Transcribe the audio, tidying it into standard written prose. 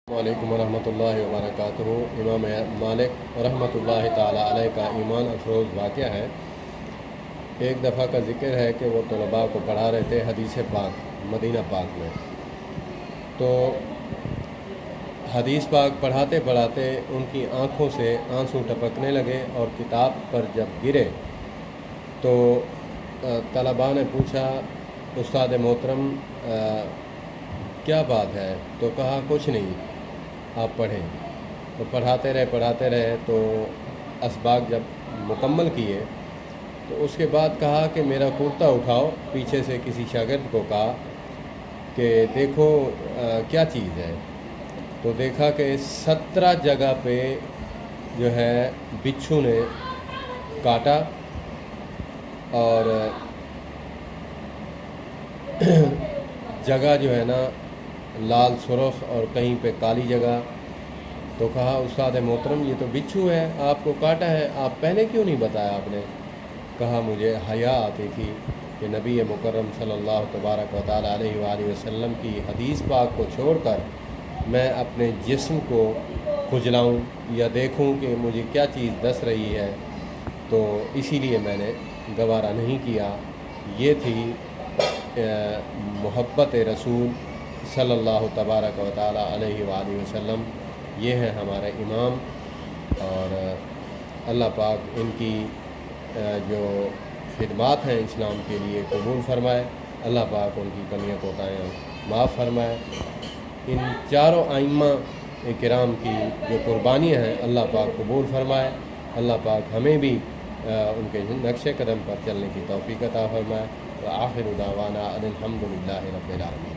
वालेकुम रहमतुल्लाहि व बरकातुहू। इमाम मालिक रहमतुल्लाहि ताला अलैह का ईमान अफरोज़ वाक़या है। एक दफ़ा का ज़िक्र है कि वो तलबा को पढ़ा रहे थे हदीस पाक मदीना पाक में। तो हदीस पाक पढ़ाते पढ़ाते उनकी आँखों से आंसू टपकने लगे और किताब पर जब गिरे तो तलबा ने पूछा, उस्ताद मोहतरम क्या बात है? तो कहा कुछ नहीं, आप पढ़ें। तो पढ़ाते रहे तो असबाग जब मुकम्मल किए तो उसके बाद कहा कि मेरा कुर्ता उठाओ। पीछे से किसी शागिर्द को कहा कि देखो क्या चीज़ है। तो देखा कि 17 जगह पे जो है बिच्छू ने काटा और जगह जो है ना लाल सुर्ख और कहीं पे काली जगह। तो कहा, उस्ताद मोहतरम ये तो बिच्छू है, आपको काटा है, आप पहले क्यों नहीं बताया आपने? कहा, मुझे हया आती थी कि नबी मुकर्रम सल्लल्लाहु तबारक व तआला अलैहि वसल्लम की हदीस पाक को छोड़कर मैं अपने जिस्म को खुजलाऊँ या देखूँ कि मुझे क्या चीज़ दस रही है, तो इसीलिए मैंने गवारा नहीं किया। ये थी मोहब्बत रसूल सल्लल्लाहु तबारक व तआला अलैहि वसल्लम। ये हैं हमारे इमाम और अल्लाह पाक इनकी जो खिदमात हैं इस्लाम के लिए कबूल फरमाए। अल्लाह पाक उनकी कमियाँ कोताहियाँ माफ़ फरमाए। इन चारों आइम्मा किराम की जो कुर्बानियाँ हैं अल्लाह पाक कबूल फरमाए। अल्लाह पाक हमें भी उनके नक्शे कदम पर चलने की तौफ़ीक़ अता फरमाए। व आखिरु दावाना अनिल हम्दुलिल्लाहि रब्बिल आलमीन।